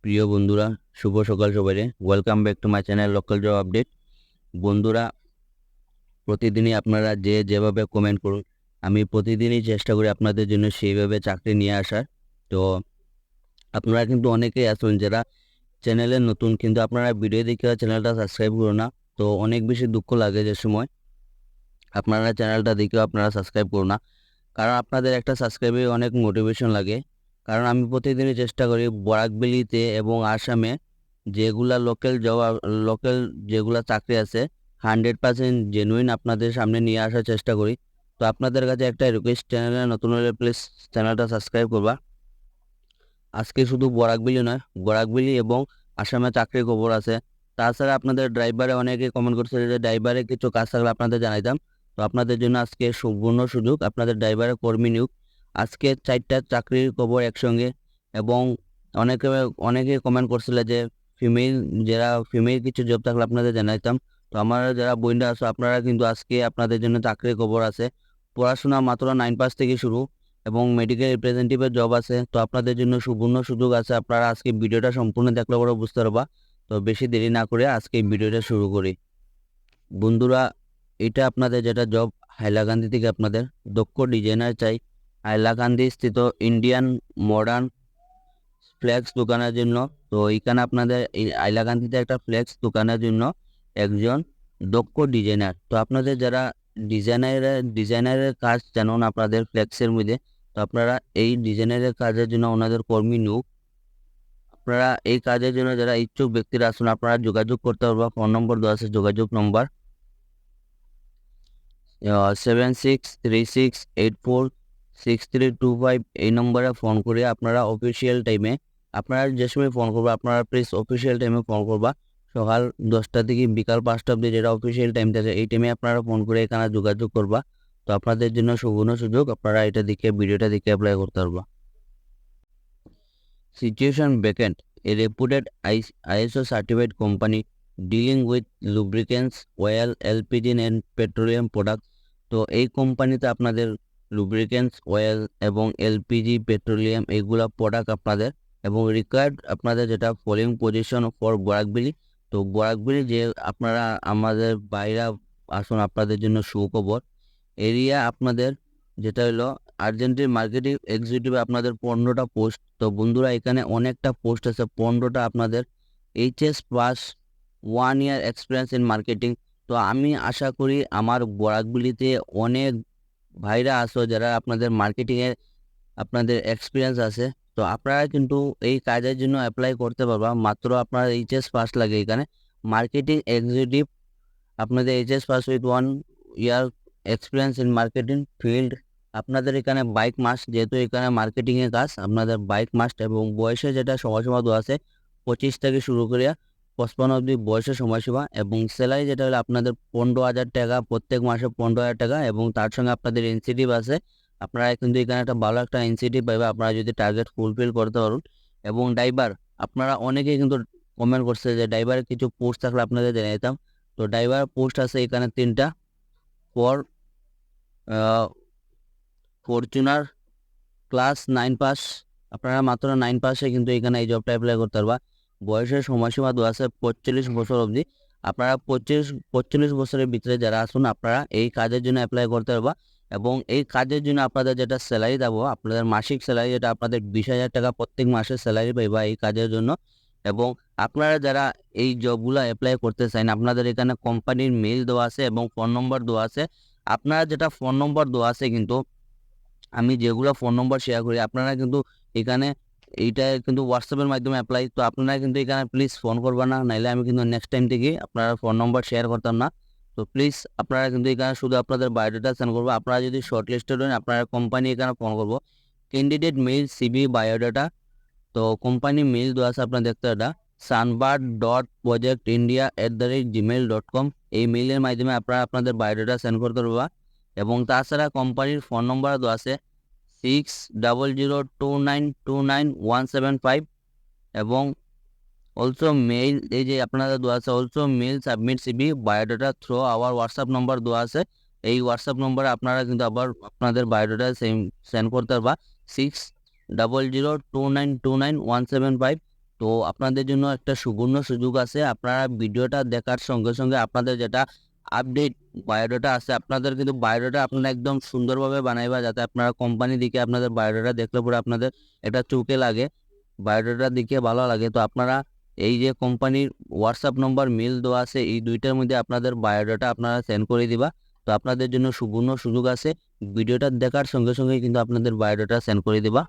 প্রিয় বন্ধুরা, শুভ সকাল সবাইরে। Welcome back to my channel local job update. বন্ধুরা, প্রতিদিনই আপনারা যেভাবে কমেন্ট করুন, আমি প্রতিদিনই চেষ্টা করি আপনাদের জন্য সেইভাবে চাকরি নিয়ে আসার। তো আপনারা কিন্তু অনেকেই আছেন যারা চ্যানেলে নতুন, কিন্তু আপনারা ভিডিও দেখে চ্যানেলটা সাবস্ক্রাইব করুন না। তো অনেক বেশি দুঃখ লাগে যে সময় আপনারা চ্যানেলটা দেখেও আপনারা সাবস্ক্রাইব করুন না, কারণ আপনাদের একটা সাবস্ক্রাইবে অনেক মোটিভেশন লাগে। কারণ আমি প্রতিদিনই চেষ্টা করি বরাকবেলিতে এবং আসামে যেগুলা লোকাল যেগুলা চাকরি আছে 100% জেনুইন আপনাদের সামনে নিয়ে আসার চেষ্টা করি। তো আপনাদের কাছে একটা রিকোয়েস্ট, চ্যানেলে নতুন হলে প্লিজ চ্যানেলটা সাবস্ক্রাইব করবা। আজকে শুধু বরাকবেলি নয়, বরাকবেলি এবং আসামে চাকরির খবর আছে। তাছাড়া আপনাদের ড্রাইভারে অনেকে কমেন্ট করছে যে ড্রাইভারে কিছু কাজ থাকলে আপনাদের জানাইতাম। তো আপনাদের জন্য আজকে সুবর্ণ সুযোগ, আপনাদের ড্রাইভারের কর্মী নিয়োগ। আজকে 4টা চাকরির খবর একসঙ্গে। এবং অনেকে অনেকে কমেন্ট করছিল যে যারা ফিমেল কিছু জব থাকলে আপনাদের জানাইতাম। তো আমার যারা বইন্ডা আছে, আপনারা কিন্তু আজকে আপনাদের জন্য চাকরির খবর আছে। পড়াশোনা মাত্র 9 পাস থেকে শুরু এবং মেডিকেল রিপ্রেজেন্টেটিভের জব আছে। তো আপনাদের জন্য সুবর্ণ সুযোগ আছে, আপনারা আজকে ভিডিওটা সম্পূর্ণ দেখলে পরে বুঝতে পারবা। তো বেশি দেরি না করে আজকে ভিডিওটা শুরু করি। বন্ধুরা, এটা আপনাদের যেটা জব, হাইলাকান্দি থেকে আপনাদের দক্ষ ডিজাইনার চাই। হাইলাকান্দি স্থিত ইন্ডিয়ান মডার্ন ফ্লেক্স দোকানের জন্য। তো এইখানে আপনাদের এই হাইলাকান্দিতে একটা ফ্লেক্স দোকানের জন্য একজন দক্ষ ডিজাইনার। তো আপনাদের যারা ডিজাইনারের কাজ জানুন আপনাদের ফ্লেক্সের মধ্যে, তো আপনারা এই ডিজাইনারের কাজের জন্য ওনাদের কর্মী নিয়োগ। আপনারা এই কাজের জন্য যারা ইচ্ছুক ব্যক্তিরা আসুন, আপনারা যোগাযোগ করতে পারবা। ফোন নম্বর দেওয়া আছে, যোগাযোগ নম্বর 7636846325। এই নম্বরে ফোন করে আপনারা অফিসিয়াল টাইমে, আপনারা যে সময় ফোন করবা আপনারা প্লিজ অফিসিয়াল টাইমে ফোন করবা। সকাল 10টা থেকে বিকাল 5টা অবধি যেটা অফিসিয়াল টাইম থাকে, এই টাইমে আপনারা ফোন করে এখানে যোগাযোগ করবা। তো আপনাদের জন্য সুবর্ণ সুযোগ, আপনারা এটা দেখে ভিডিওটা দেখে অ্যাপ্লাই করতে পারবা। Situation vacant. A reputed ISO certified company dealing with lubricants, oil, LPG and petroleum products. তো এই কোম্পানিতে আপনাদের লুব্রিকেন্টস, অয়েল এবং এলপিজি, পেট্রোলিয়াম এইগুলা প্রোডাক্ট আপনাদের, এবং রিকোয়ার্ড আপনাদের যেটা ফলোইং পজিশন ফর বরাকবেলি। তো বরাকবেলি যে আপনারা আমাদের বাইরা আসুন, আপনাদের জন্য সুখবর। এরিয়া আপনাদের যেটা হলো আর্জেন্টিন মার্কেটিং এক্সিকিউটিভ, আপনাদের 15টা পোস্ট। তো বন্ধুরা, এখানে অনেকটা পোস্ট আছে, 15টা আপনাদের HS pass 1 year experience in marketing. তো আমি আশা করি আমার বরাকবেলিতে অনেক ভাইরা আছো যারা আপনাদের মার্কেটিংয়ে আপনাদের এক্সপিরিয়েন্স আছে। তো আপনারা কিন্তু এই কাজের জন্য অ্যাপ্লাই করতে পারবা। মাত্র আপনার এইচএস পাস লাগে এখানে। মার্কেটিং এক্সিকিউটিভ, আপনাদের HS pass with 1 year experience in marketing field. আপনাদের এখানে বাইক মাস্ট, যেহেতু এখানে মার্কেটিংয়ের কাজ, আপনাদের বাইক মাস্ট। এবং বয়সে যেটা সময়সীমা দেওয়া আছে 25 থেকে শুরু করে 55 অবধি বয়সের সময়সীমা। এবং স্যালারি যেটা হলো আপনাদের 15,000 টাকা, প্রত্যেক মাসে 15,000 টাকা। এবং তার সঙ্গে আপনাদের ইনসেন্টিভ আছে। আপনারা কিন্তু এখানে একটা ভালো একটা ইনসেন্টিভ পাবে আপনারা যদি টার্গেট ফুলফিল করতে পারুন। এবং ড্রাইভার, আপনারা অনেকেই কিন্তু কমেন্ট করছে যে ড্রাইভারের কিছু পোস্ট থাকলে আপনাদের জানিয়ে দিতাম। তো ড্রাইভার পোস্ট আছে এখানে 3টা। ফর ফরচুনার ক্লাস 9 পাস, আপনারা মাত্র 9 পাসে কিন্তু এখানে এই জবটা অ্যাপ্লাই করতে পারবা। বয়সের সময়সীমা দেওয়া আছে 45 বছর অবধি। আপনারা 45 বছরের ভিতরে যারা আসুন, আপনারা এই কাজের জন্য অ্যাপ্লাই করতে পারবা। এবং এই কাজের জন্য আপনাদের যেটা স্যালারি দেবো, আপনাদের মাসিক স্যালারি যেটা আপনাদের 20,000 টাকা প্রত্যেক মাসে স্যালারি পাইবা এই কাজের জন্য। এবং আপনারা যারা এই জবগুলো অ্যাপ্লাই করতে চান, আপনাদের এখানে কোম্পানির মেইল দেওয়া আছে এবং ফোন নম্বর দেওয়া আছে। আপনারা যেটা ফোন নম্বর দেওয়া আছে, কিন্তু আমি যেগুলো ফোন নম্বর শেয়ার করি, আপনারা কিন্তু এখানে এইটা কিন্তু হোয়াটসঅ্যাপের মাধ্যমে অ্যাপ্লাই। তো আপনারা কিন্তু এখানে প্লিজ ফোন করবেন না, নাইলে আমি কিন্তু নেক্সট টাইম থেকে আপনারা ফোন নম্বর শেয়ার করতাম না। তো প্লিজ আপনারা কিন্তু এখানে শুধু আপনাদের বায়োডাটা সেন্ড করবো। আপনারা যদি শর্ট লিস্টেড হন, আপনারা কোম্পানি এখানে ফোন করবো। Candidate mail CV biodata. তো কোম্পানি মেইল দেওয়া আছে, আপনার দেখতে এটা sunbird.projectindia@gmail.com। এই মেইলের মাধ্যমে আপনারা আপনাদের বায়োডাটা সেন্ড করতে পারবা। এবং তাছাড়া কোম্পানির ফোন নম্বর দেওয়া আছে 6002929175। এবং অলসো মেইল, এই যে আপনাদের দেওয়া আছে also mail submit CV biodata through our WhatsApp number দেওয়া আছে। এই হোয়াটসঅ্যাপ নম্বরে আপনারা কিন্তু আবার আপনাদের বায়োডাটা সেন্ড করতে পারবা। 6002929175। তো আপনাদের জন্য একটা সুবর্ণ সুযোগ আছে। আপনারা ভিডিওটা দেখার সঙ্গে সঙ্গে আপনাদের যেটা আপডেট বায়োডাটা আছে, আপনাদের কিন্তু বায়োডাটা আপনারা একদম সুন্দরভাবে বানাইবা, যাতে আপনারা কোম্পানি দিকে আপনাদের বায়োডাটা দেখলে পরে আপনাদের এটা চোখে লাগে, বায়োডাটা দেখে ভালো লাগে। তো আপনারা এই যে কোম্পানির হোয়াটসঅ্যাপ নম্বর মেল দেওয়া আছে, এই দুইটার মধ্যে আপনাদের বায়োডাটা আপনারা সেন্ড করে দিবা। তো আপনাদের জন্য সুবর্ণ সুযোগ আছে, ভিডিওটা দেখার সঙ্গে সঙ্গে কিন্তু আপনাদের বায়োডাটা সেন্ড করে দিবা।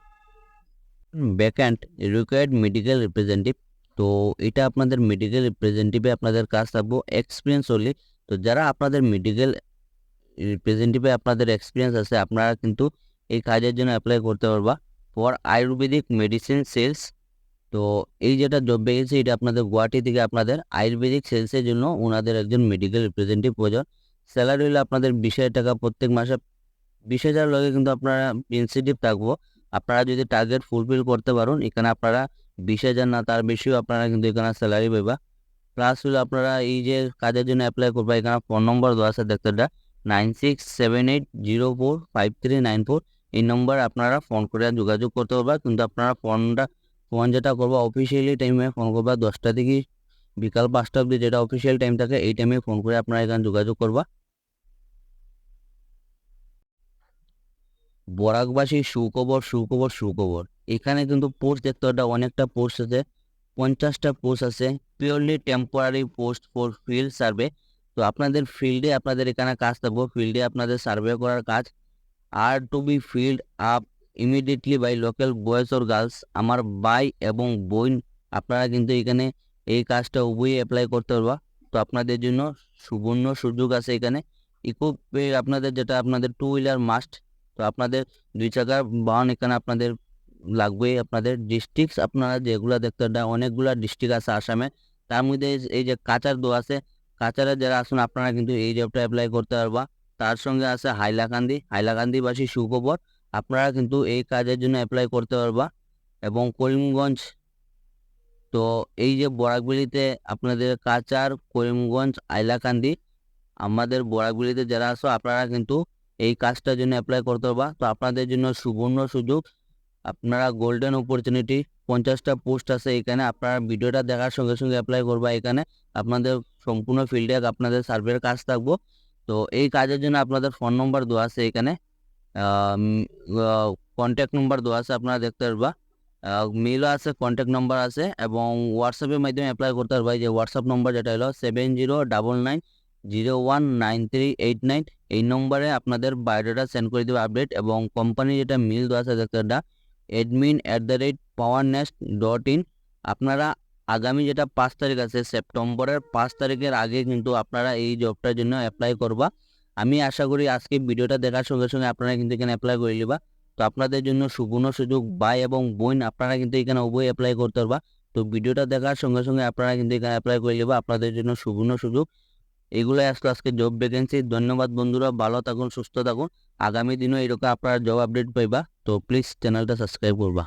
ভ্যাকান্ট রিকোয়ার্ড মেডিকেল রিপ্রেজেন্টেটিভ, তো এটা আপনাদের মেডিকেল রিপ্রেজেন্টেটিভে আপনাদের কাজ থাকবো এক্সপিরিয়েন্স হলে। তো যারা আপনাদের মেডিকেল রিপ্রেজেন্টেটিভে আপনাদের এক্সপিরিয়েন্স আছে, আপনারা কিন্তু এই কাজের জন্য অ্যাপ্লাই করতে পারবা। ফর আয়ুর্বেদিক মেডিসিন সেলস, তো এই যেটা জব ভ্যাকেন্সি, এটা আপনাদের গুয়াহাটি থেকে আপনাদের আয়ুর্বেদিক সেলসের জন্য ওনাদের একজন মেডিকেল রিপ্রেজেন্টেটিভ প্রয়োজন। স্যালারি হলো আপনাদের 20,000 টাকা প্রত্যেক মাসে। 20,000 লগে কিন্তু আপনারা ইনসেন্টিভ থাকবো। আপনারা যদি টার্গেট ফুলফিল করতে পারেন, এখানে আপনারা 20,000 না তার বেশিও আপনারা কিন্তু এখানে স্যালারি পাইবা। প্লাস হলো আপনারা এই যে কাজের জন্য অ্যাপ্লাই করবা, এখানে ফোন নম্বর দেওয়া আছে দেখতে, 9678045394। এই নম্বর আপনারা ফোন করে যোগাযোগ করতে পারবা। কিন্তু আপনারা ফোন যেটা করবা অফিসিয়ালি টাইমে ফোন করবা, 10টা থেকে বিকাল 5টা অবধি যেটা অফিসিয়াল টাইম থাকে, এই টাইমে ফোন করে আপনারা এখানে যোগাযোগ করবা। বরাকবাসী সুখবর সুখবর সুখবর, এখানে কিন্তু পোস্ট দেখতে অনেকটা পোস্ট আছে, 50টা পোস্ট আছে। Purely temporary post for field survey. তো আপনাদের ফিল্ডে আপনাদের এখানে কাজ থাকবো, ফিল্ডে আপনাদের সার্ভে করার কাজ। Are to be filled up immediately by local boys or girls, আমার ভাই এবং বোন আপনারা কিন্তু এখানে এই কাজটা উভয়ই অ্যাপ্লাই করতে পারবা। তো আপনাদের জন্য সুবর্ণ সুযোগ আছে এখানে। ইকুইপে আপনাদের যেটা আপনাদের 2 হুইলার মাস্ট। তো আপনাদের 2 চাকার বাহন এখানে আপনাদের লাগবে। আপনাদের ডিস্ট্রিক্ট আপনারা যেগুলো দেখতে অনেকগুলা ডিস্ট্রিক্ট আছে আসামে, তার মধ্যে এই যে কাচার দো আছে, কাচারে যারা আসুন আপনারা কিন্তু এই জবটা অ্যাপ্লাই করতে পারবা। তার সঙ্গে আছে হাইলাকান্দিবাসী সুখবর, আপনারা কিন্তু এই কাজের জন্য অ্যাপ্লাই করতে পারবা। এবং করিমগঞ্জ, তো এই যে বরাকবেলিতে আপনাদের কাচার, করিমগঞ্জ, হাইলাকান্দি, আমাদের বরাকবেলিতে যারা আসো আপনারা কিন্তু এই কাজটার জন্য অ্যাপ্লাই করতে পারবা। তো আপনাদের জন্য সুবর্ণ সুযোগ, আপনারা গোল্ডেন অপরচুনিটি। 50টা পোস্ট আছে এখানে, আপনারা ভিডিওটা দেখার সঙ্গে সঙ্গে অ্যাপ্লাই করবা। এখানে আপনাদের সম্পূর্ণ ফিল্ডে আপনাদের সার্ভের কাজ থাকবো। তো এই কাজের জন্য আপনাদের ফোন নম্বর দেওয়া আছে এখানে, কন্ট্যাক্ট নম্বর দেওয়া আছে, আপনারা দেখতে পারবা। মেলও আছে, কন্ট্যাক্ট নম্বর আছে, এবং হোয়াটসঅ্যাপের মাধ্যমে অ্যাপ্লাই করতে পারবা। এই যে হোয়াটসঅ্যাপ নম্বর যেটা হলো 7099019389, এই নম্বরে আপনাদের বায়োডাটা সেন্ড করে দেবে আপডেট। এবং কোম্পানি যেটা মেল দেওয়া আছে দেখতে admin@powernest.in। আপনারা আগামী যেটা 5 তারিখ আছে, সেপ্টেম্বরের 5 তারিখের আগে কিন্তু আপনারা এই জবটার জন্য অ্যাপ্লাই করবা। আমি আশা করি আজকে ভিডিওটা দেখার সঙ্গে সঙ্গে আপনারা কিন্তু এখানে অ্যাপ্লাই করে নিবা। তো আপনাদের জন্য সুবর্ণ সুযোগ, ভাই এবং বোন আপনারা কিন্তু এখানে উভয় অ্যাপ্লাই করতে পারবা। তো ভিডিওটা দেখার সঙ্গে সঙ্গে আপনারা কিন্তু এখানে অ্যাপ্লাই করে নিবা, আপনাদের জন্য সুবর্ণ সুযোগ। এগুলাই আসলো আজকে জব ভ্যাকেন্সি। ধন্যবাদ বন্ধুরা, ভালো থাকুন, সুস্থ থাকুন। আগামী দিনও এরকম আপনারা জব আপডেট পাইবা। তো প্লিজ চ্যানেলটা সাবস্ক্রাইব করবা।